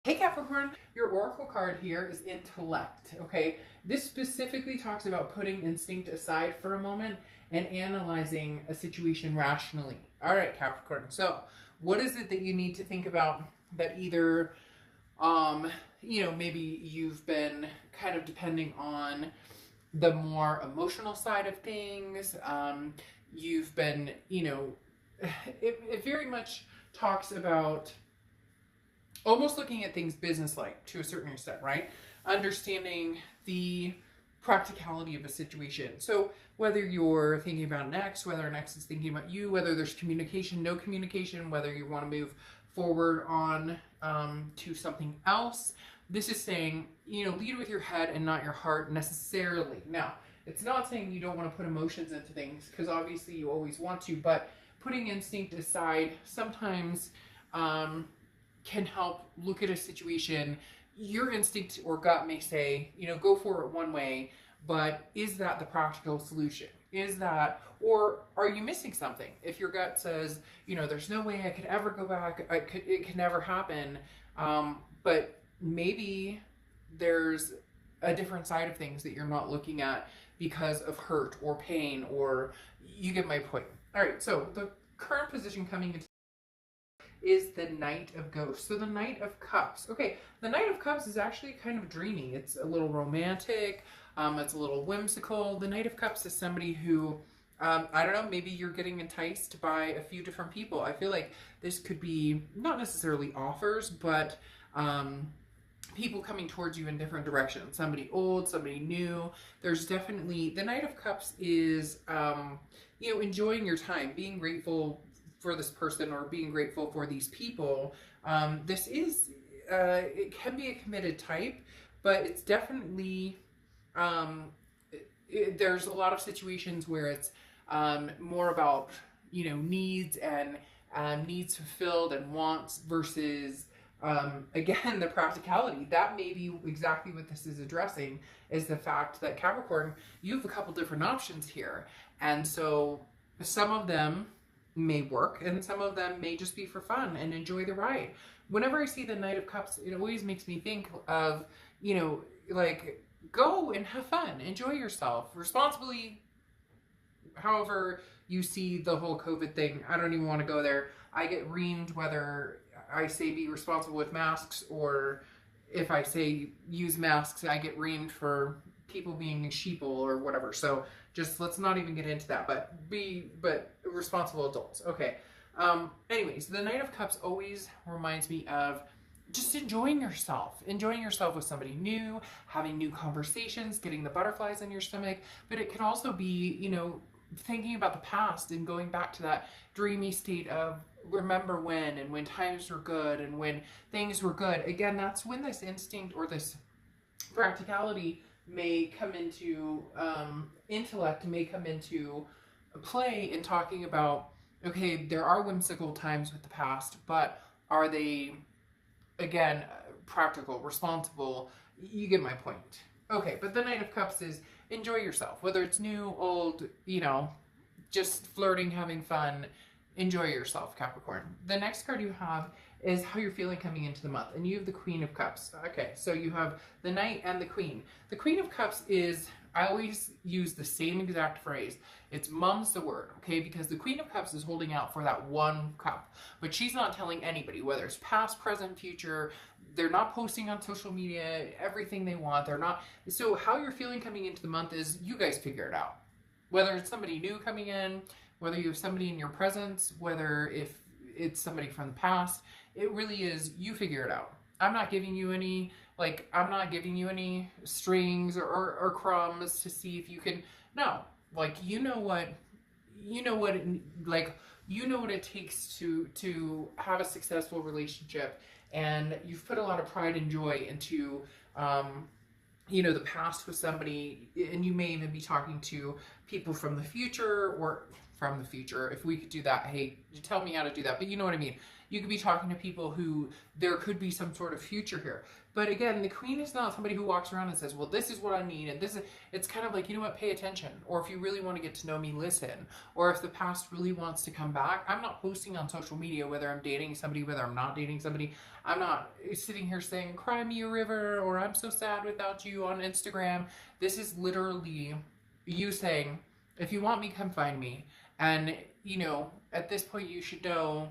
Hey Capricorn, your oracle card here is intellect, okay? This specifically talks about putting instinct aside for a moment and analyzing a situation rationally. All right, Capricorn. So, what is it that you need to think about that either maybe you've been kind of depending on the more emotional side of things. You've been, it very much talks about almost looking at things business-like to a certain extent, right? Understanding the practicality of a situation. So whether you're thinking about an ex, whether an ex is thinking about you, whether there's communication, no communication, whether you want to move forward on to something else, this is saying, lead with your head and not your heart necessarily. Now, it's not saying you don't want to put emotions into things, because obviously you always want to, but putting instinct aside sometimes can help look at a situation. Your instinct or gut may say, go for it one way, but is that the practical solution? Is that, or are you missing something? If your gut says, there's no way I could ever go back, it can never happen, but maybe there's a different side of things that you're not looking at because of hurt or pain, or you get my point. All right, so the current position coming into is the Knight of Ghosts. So the Knight of Cups. Okay, the Knight of Cups is actually kind of dreamy. It's a little romantic. It's a little whimsical. The Knight of Cups is somebody who, I don't know, maybe you're getting enticed by a few different people. I feel like this could be not necessarily offers, but people coming towards you in different directions. Somebody old, somebody new. There's definitely, the Knight of Cups is, enjoying your time, being grateful for this person or being grateful for these people. This is, it can be a committed type, but it's definitely, there's a lot of situations where it's more about, needs and needs fulfilled and wants versus, again, the practicality. That may be exactly what this is addressing, is the fact that Capricorn, you have a couple different options here. And so some of them may work and some of them may just be for fun and enjoy the ride. Whenever I see the Knight of Cups, it always makes me think of, like, go and have fun, enjoy yourself responsibly. However you see the whole COVID thing, I don't even want to go there. I get reamed whether I say be responsible with masks, or if I say use masks, I get reamed for people being sheeple or whatever. So just let's not even get into that, but responsible adults. Okay. Anyways, the Knight of Cups always reminds me of just enjoying yourself with somebody new, having new conversations, getting the butterflies in your stomach. But it can also be, thinking about the past and going back to that dreamy state of remember when, and when times were good and when things were good. Again, that's when this instinct or this practicality may come into, intellect may come into play in talking about, okay, there are whimsical times with the past, but are they, again, practical, responsible? You get my point. Okay, but the Knight of Cups is enjoy yourself, whether it's new, old, just flirting, having fun. Enjoy yourself, Capricorn. The next card you have is how you're feeling coming into the month, and you have the Queen of Cups. Okay, so you have the Knight and the Queen. The Queen of Cups is, I always use the same exact phrase. It's mum's the word, okay? Because the Queen of Cups is holding out for that one cup, but she's not telling anybody, whether it's past, present, future. They're not posting on social media everything they want. They're not. So how you're feeling coming into the month is you guys figure it out. Whether it's somebody new coming in, whether you have somebody in your presence, whether if it's somebody from the past, it really is, you figure it out. I'm not giving you any, I'm not giving you any strings or crumbs to see if you can, no, you know what it takes to have a successful relationship, and you've put a lot of pride and joy into, the past with somebody, and you may even be talking to people from the future, or from the future, if we could do that. Hey, tell me how to do that, but you know what I mean. You could be talking to people who there could be some sort of future here. But again, the queen is not somebody who walks around and says, well, this is what I need. And this is, it's kind of like, you know what, pay attention. Or if you really want to get to know me, listen. Or if the past really wants to come back, I'm not posting on social media whether I'm dating somebody, whether I'm not dating somebody. I'm not sitting here saying, cry me a river, or I'm so sad without you on Instagram. This is literally you saying, if you want me, come find me. And, you know, at this point, you should know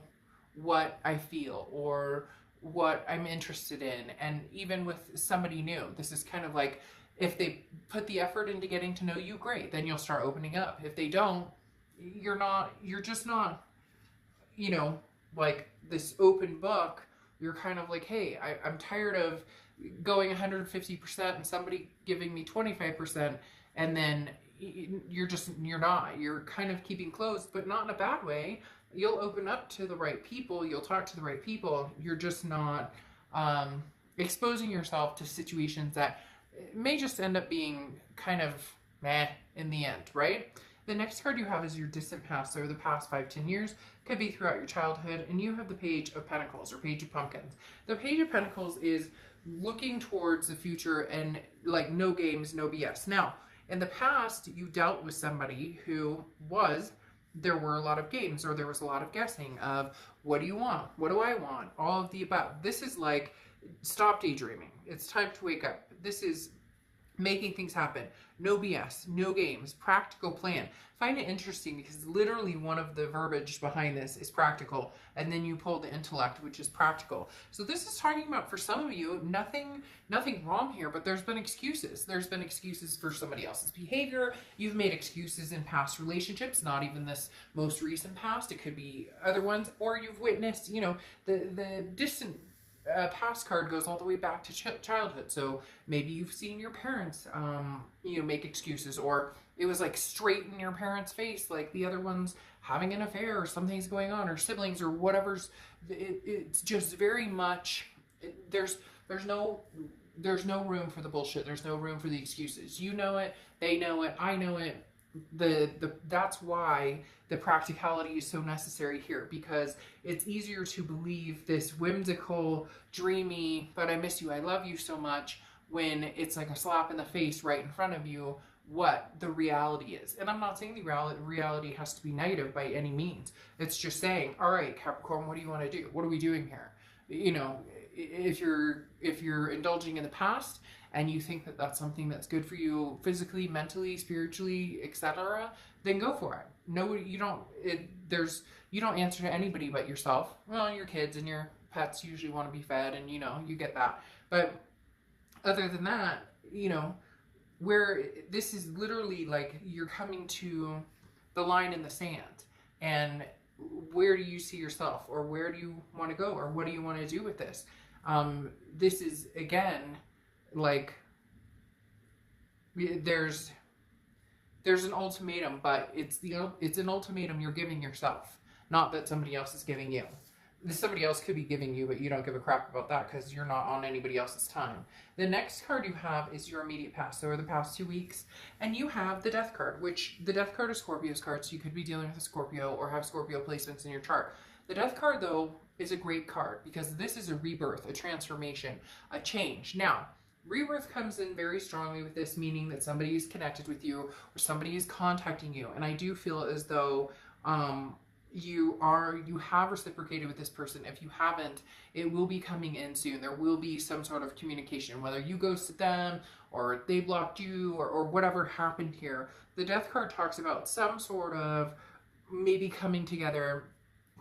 what I feel or what I'm interested in. And even with somebody new, this is kind of like, if they put the effort into getting to know you, great, then you'll start opening up. If they don't, you're just not, you know, like this open book. You're kind of like, hey, I'm tired of going 150% and somebody giving me 25%, and then you're kind of keeping closed, but not in a bad way. You'll open up to the right people, you'll talk to the right people. You're just not exposing yourself to situations that may just end up being kind of meh in the end, right? The next card you have is your distant past, so the past 5-10 years, could be throughout your childhood, and you have the Page of Pentacles or Page of Pumpkins. The Page of Pentacles is looking towards the future and like no games, no BS. Now, in the past, you dealt with somebody who there were a lot of games, or there was a lot of guessing of, what do you want? What do I want? All of the above. This is like, stop daydreaming. It's time to wake up. This is making things happen. No BS, no games, practical plan. Find it interesting because literally one of the verbiage behind this is practical, and then you pull the intellect, which is practical. So this is talking about, for some of you, nothing wrong here, but there's been excuses. There's been excuses for somebody else's behavior. You've made excuses in past relationships, not even this most recent past. It could be other ones, or you've witnessed, you know, the distant past card goes all the way back to childhood. So maybe you've seen your parents, you know, make excuses, or it was like straight in your parents' face, like the other one's having an affair or something's going on, or siblings or whatever's. It's just very much, there's no room for the bullshit. There's no room for the excuses. You know it, they know it, I know it. That's why the practicality is so necessary here, because it's easier to believe this whimsical, dreamy, but I miss you, I love you so much, when it's like a slap in the face right in front of you what the reality is. And I'm not saying the reality has to be negative by any means. It's just saying, all right, Capricorn, what do you want to do? What are we doing here? You know, if you're indulging in the past and you think that that's something that's good for you physically, mentally, spiritually, etc., then go for it. No, you don't. You don't answer to anybody but yourself. Well, your kids and your pets usually want to be fed, and you know, you get that. But other than that, you know, where this is literally like you're coming to the line in the sand, and where do you see yourself, or where do you want to go, or what do you want to do with this? This is, again, like there's an ultimatum, but it's an ultimatum you're giving yourself, not that somebody else is giving you. Somebody else could be giving you, but you don't give a crap about that because you're not on anybody else's time. The next card you have is your immediate past, so over the past 2 weeks, and you have the Death card, which the Death card is Scorpio's card, so you could be dealing with a Scorpio or have Scorpio placements in your chart. The Death card, though, is a great card because this is a rebirth, a transformation, a change. Now, rebirth comes in very strongly with this, meaning that somebody is connected with you or somebody is contacting you, and I do feel as though you have reciprocated with this person. If you haven't, it will be coming in soon. There will be some sort of communication, whether you ghosted them or they blocked you or whatever happened here. The Death card talks about some sort of maybe coming together.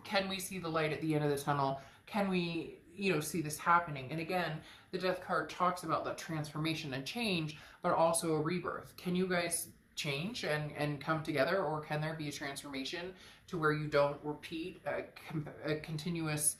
Can we see the light at the end of the tunnel? Can we, you know, see this happening? And again, the Death card talks about that transformation and change, but also a rebirth. Can you guys change and come together, or can there be a transformation to where you don't repeat a continuous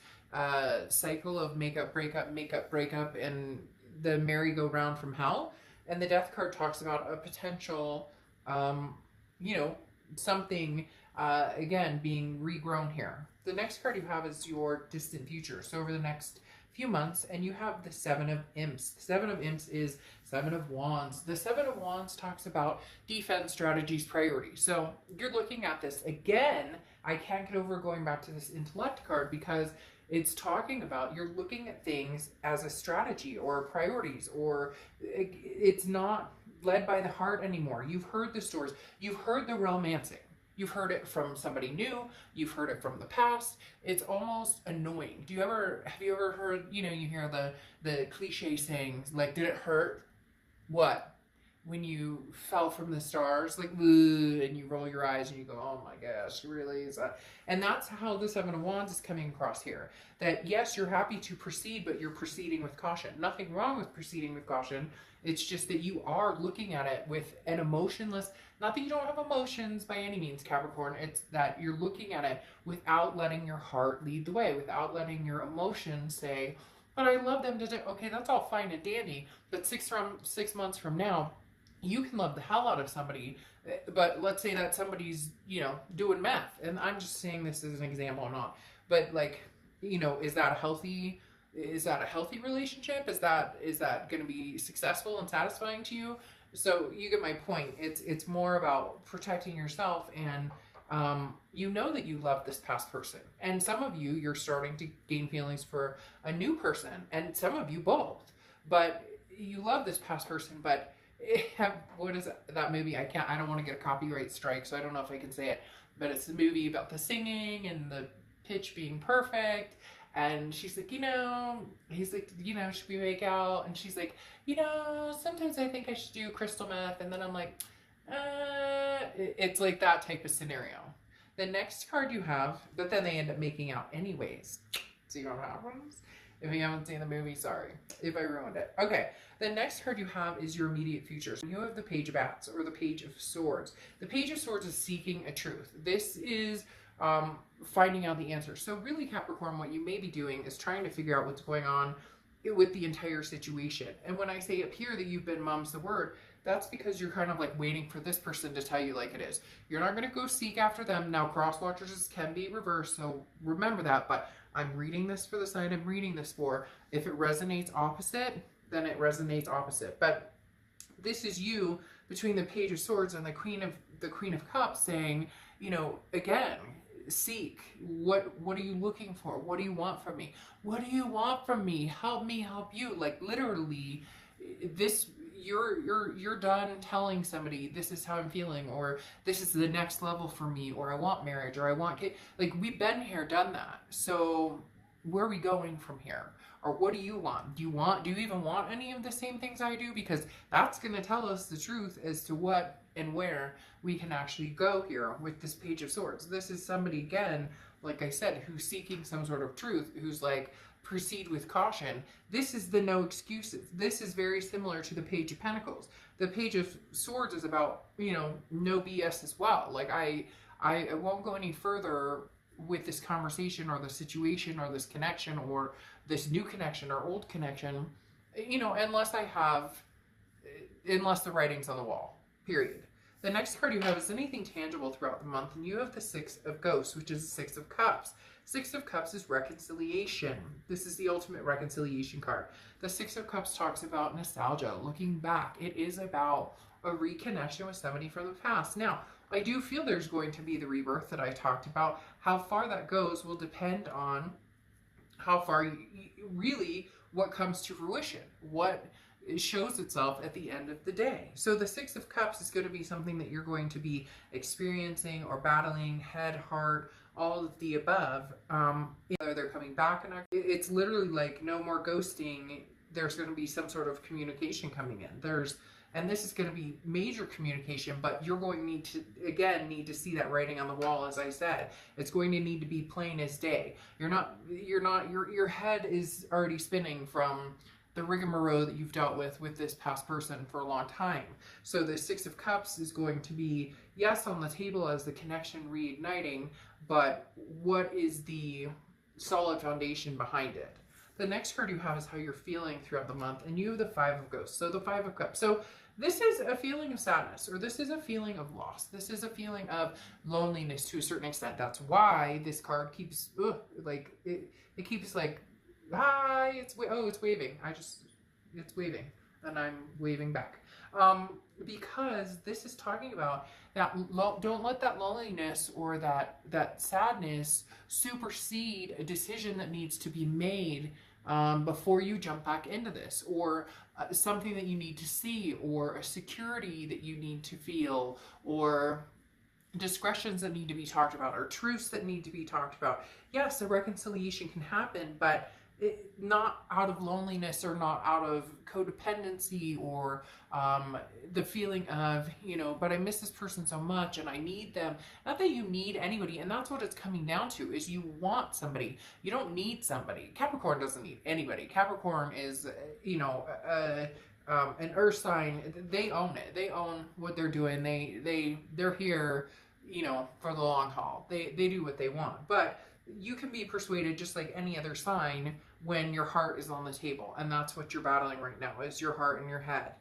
cycle of makeup, breakup, and the merry-go-round from hell? And the Death card talks about a potential, you know, something, again, being regrown here. The next card you have is your distant future. So over the next few months, and you have the Seven of Imps. The Seven of Imps is Seven of Wands. The Seven of Wands talks about defense strategies, priorities. So you're looking at this again. I can't get over going back to this intellect card because It's talking about you're looking at things as a strategy or priorities, or it's not led by the heart anymore. You've heard the stories, you've heard the romancing. You've heard it from somebody new. You've heard it from the past. It's almost annoying. Have you ever heard, you hear the cliche sayings like, did it hurt? What? When you fell from the stars, like, and you roll your eyes and you go, oh my gosh, really? Is that? And that's how the Seven of Wands is coming across here. That yes, you're happy to proceed, but you're proceeding with caution. Nothing wrong with proceeding with caution. It's just that you are looking at it with an emotionless, not that you don't have emotions by any means, Capricorn. It's that you're looking at it without letting your heart lead the way, without letting your emotions say, but I love them. Okay, that's all fine and dandy. But 6 months from now, you can love the hell out of somebody, but let's say that somebody's, doing meth, and I'm just saying this as an example, not, but like, is that a healthy relationship? Is that going to be successful and satisfying to you? So you get my point. It's more about protecting yourself, and that you love this past person, and some of you're starting to gain feelings for a new person, and some of you both, but you love this past person, but what is that movie? I don't want to get a copyright strike, so I don't know if I can say it, but it's the movie about the singing and the pitch being perfect, and she's like, he's like, should we make out? And she's like, sometimes I think I should do crystal meth, and then I'm like, it's like that type of scenario. The next card you have, but then they end up making out anyways. See what happens? If you haven't seen the movie, sorry if I ruined it. Okay, the next card you have is your immediate future. So you have the Page of Bats, or the Page of Swords. The Page of Swords is seeking a truth. This is finding out the answer. So really, Capricorn, what you may be doing is trying to figure out what's going on with the entire situation. And when I say up here that you've been mom's the word, that's because you're kind of like waiting for this person to tell you like it is. You're not going to go seek after them. Now, cross watchers can be reversed, so remember that, but I'm reading this for the sign I'm reading this for. If it resonates opposite, then it resonates opposite. But this is you between the Page of Swords and the Queen of Cups saying, again, seek. What are you looking for? What do you want from me? What do you want from me? Help me help you. Like literally, this you're done telling somebody this is how I'm feeling, or this is the next level for me, or I want marriage, or I want kids. Like we've been here, done that. So where are we going from here? Or what do you want? Do you even want any of the same things I do? Because that's going to tell us the truth as to what and where we can actually go here with this Page of Swords. This is somebody, again, like I said, who's seeking some sort of truth, who's like, proceed with caution. This is the no excuses. This is very similar to the Page of Pentacles. The Page of Swords is about, no BS as well. Like I won't go any further with this conversation or the situation or this connection or this new connection or old connection, unless the writing's on the wall, period. The next card you have is anything tangible throughout the month, and you have the Six of Ghosts, which is the Six of Cups. Six of Cups is reconciliation. This is the ultimate reconciliation card. The Six of Cups talks about nostalgia, looking back. It is about a reconnection with somebody from the past. Now, I do feel there's going to be the rebirth that I talked about. How far that goes will depend on how far really what comes to fruition, what shows itself at the end of the day. So the Six of Cups is going to be something that you're going to be experiencing or battling, head, heart, all of the above. They're coming back, and it's literally like no more ghosting. There's going to be some sort of communication coming in. And this is going to be major communication, but you're going to need to see that writing on the wall. As I said, it's going to need to be plain as day. Your head is already spinning from the rigmarole that you've dealt with this past person for a long time. So the Six of Cups is going to be, yes, on the table as the connection reigniting, but what is the solid foundation behind it? The next card you have is how you're feeling throughout the month, and you have the Five of Ghosts. So the Five of Cups. So this is a feeling of sadness, or this is a feeling of loss. This is a feeling of loneliness to a certain extent. That's why this card keeps, it keeps like, hi, it's waving. It's waving. and I'm waving back. Because this is talking about that don't let that loneliness or that sadness supersede a decision that needs to be made before you jump back into this, or something that you need to see, or a security that you need to feel, or discretions that need to be talked about, or truths that need to be talked about. Yes, a reconciliation can happen, but not out of loneliness, or not out of codependency, or the feeling of, but I miss this person so much and I need them. Not that you need anybody, and that's what it's coming down to, is you want somebody. You don't need somebody. Capricorn doesn't need anybody. Capricorn is, an earth sign. They own it. They own what they're doing. They're here, for the long haul. They do what they want. But you can be persuaded just like any other sign when your heart is on the table. And that's what you're battling right now, is your heart and your head.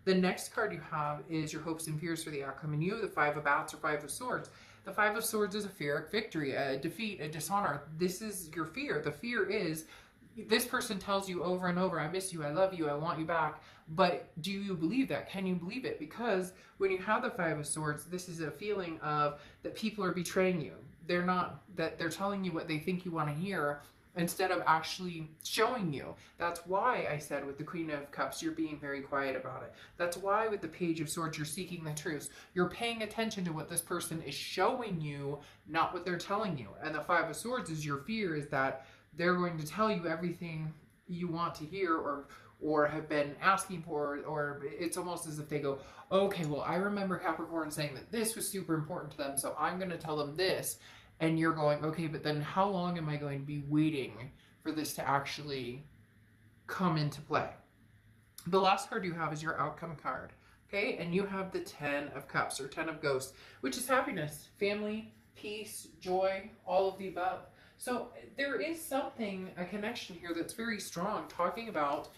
The next card you have is your hopes and fears for the outcome. And you have the Five of Bats or Five of Swords. The Five of Swords is a Pyrrhic victory, a defeat, a dishonor. This is your fear. The fear is this person tells you over and over, I miss you, I love you, I want you back. But do you believe that? Can you believe it? Because when you have the Five of Swords, this is a feeling of that people are betraying you. They're not, that they're telling you what they think you want to hear instead of actually showing you. That's why I said with the Queen of Cups, you're being very quiet about it. That's why with the Page of Swords, you're seeking the truth. You're paying attention to what this person is showing you, not what they're telling you. And the Five of Swords is your fear, is that they're going to tell you everything you want to hear, or have been asking for, or it's almost as if they go, okay, well, I remember Capricorn saying that this was super important to them, so I'm going to tell them this. And you're going, okay, but then how long am I going to be waiting for this to actually come into play? The last card you have is your outcome card, okay? And you have the Ten of Cups, or Ten of Ghosts, which is happiness, family, peace, joy, all of the above. So there is something, a connection here that's very strong, talking about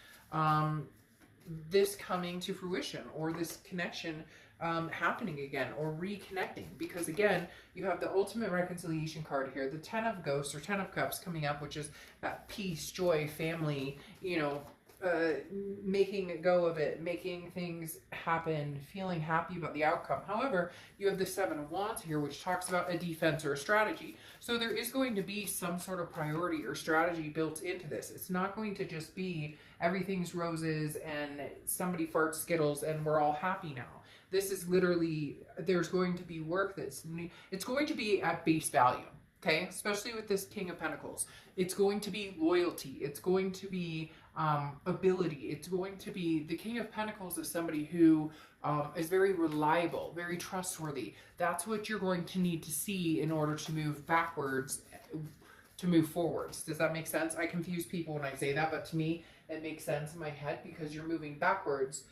this coming to fruition, or this connection happening again, or reconnecting. Because again, you have the ultimate reconciliation card here, the Ten of Ghosts or Ten of Cups coming up, which is that peace, joy, family, making a go of it, making things happen, feeling happy about the outcome. However, you have the Seven of Wands here, which talks about a defense or a strategy. So there is going to be some sort of priority or strategy built into this. It's not going to just be everything's roses and somebody farts Skittles and we're all happy now. This is literally, there's going to be work it's going to be at base value. Okay, especially with this King of Pentacles. It's going to be loyalty. It's going to be ability. It's going to be, the King of Pentacles is somebody who is very reliable, very trustworthy. That's what you're going to need to see in order to move backwards, to move forwards. Does that make sense? I confuse people when I say that, but to me, it makes sense in my head, because you're moving backwards.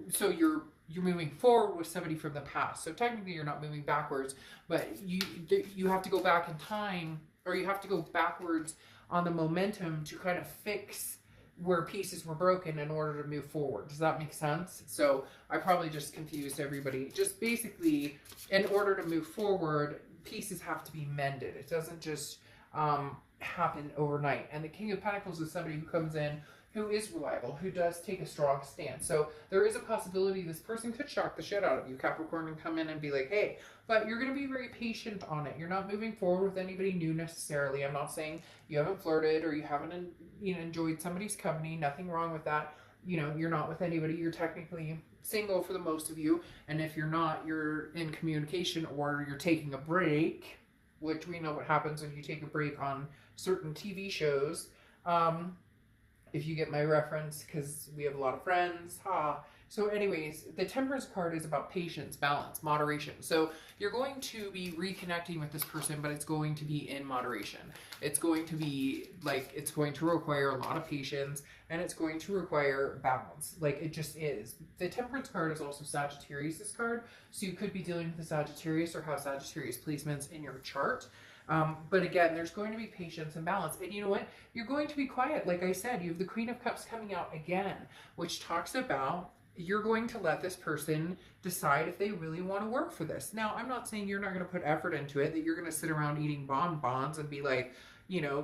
So you're moving forward with somebody from the past. So technically you're not moving backwards, but you have to go back in time, or you have to go backwards on the momentum to kind of fix where pieces were broken in order to move forward. Does that make sense? So I probably just confused everybody. Just basically, in order to move forward, pieces have to be mended. It doesn't just happen overnight. And the King of Pentacles is somebody who comes in, who is reliable, who does take a strong stance. So there is a possibility this person could shock the shit out of you, Capricorn, and come in and be like, hey, but you're going to be very patient on it. You're not moving forward with anybody new necessarily. I'm not saying you haven't flirted or you haven't enjoyed somebody's company. Nothing wrong with that. You're not with anybody. You're technically single for the most of you. And if you're not, you're in communication, or you're taking a break, which we know what happens when you take a break on certain TV shows. If you get my reference, because we have a lot of friends. So anyways, the Temperance card is about patience, balance, moderation. So you're going to be reconnecting with this person, but it's going to be in moderation. It's going to be it's going to require a lot of patience, and it's going to require balance. It just is. The Temperance card is also Sagittarius' card. So you could be dealing with the Sagittarius or have Sagittarius placements in your chart. But again, there's going to be patience and balance. And you know what? You're going to be quiet. Like I said, you have the Queen of Cups coming out again, which talks about you're going to let this person decide if they really want to work for this. Now, I'm not saying you're not going to put effort into it, that you're going to sit around eating bonbons and be like,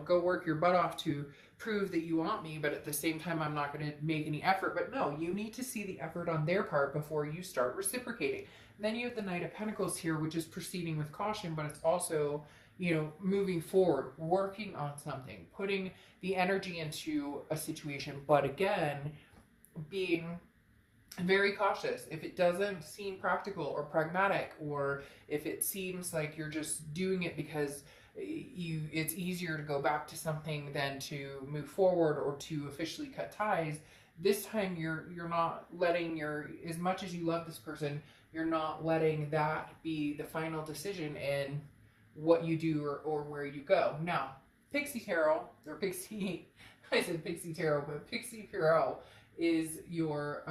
go work your butt off to prove that you want me, but at the same time, I'm not going to make any effort. But no, you need to see the effort on their part before you start reciprocating. And then you have the Knight of Pentacles here, which is proceeding with caution, but it's also, you know, moving forward, working on something, putting the energy into a situation, but again, being very cautious. If it doesn't seem practical or pragmatic, or if it seems like you're just doing it because it's easier to go back to something than to move forward or to officially cut ties, this time you're not letting as much as you love this person, you're not letting that be the final decision in what you do or where you go. Now, Pixie Tarot, or Pixie, I said Pixie Tarot, but Pixie Tarot is your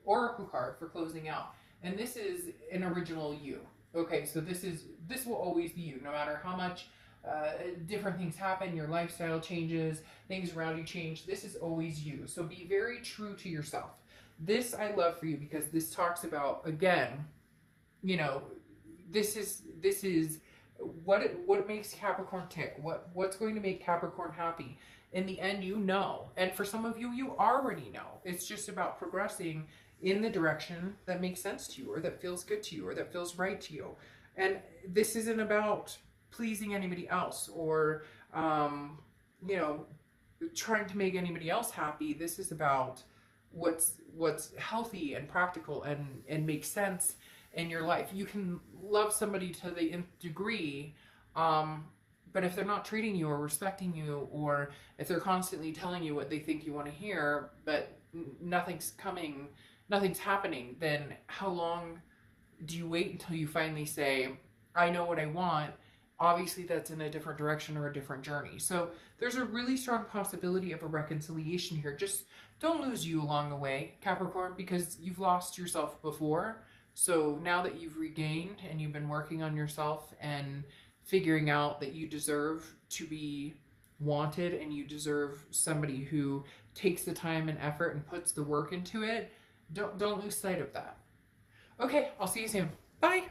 oracle card for closing out. And this is an original you. Okay, so this will always be you, no matter how much different things happen, your lifestyle changes, things around you change. This is always you. So be very true to yourself. This I love for you because this talks about, again, you know, this is what makes Capricorn tick, what's going to make Capricorn happy. In the end, you know. And for some of you, you already know. It's just about progressing in the direction that makes sense to you, or that feels good to you, or that feels right to you. And this isn't about pleasing anybody else, or you know, trying to make anybody else happy. This is about what's healthy and practical and makes sense in your life. You can love somebody to the nth degree, but if they're not treating you or respecting you, or if they're constantly telling you what they think you want to hear, but nothing's happening, then how long do you wait until you finally say, I know what I want? Obviously, that's in a different direction or a different journey. So there's a really strong possibility of a reconciliation here. Just don't lose you along the way, Capricorn, because you've lost yourself before. So now that you've regained and you've been working on yourself and figuring out that you deserve to be wanted and you deserve somebody who takes the time and effort and puts the work into it, don't lose sight of that. Okay, I'll see you soon. Bye.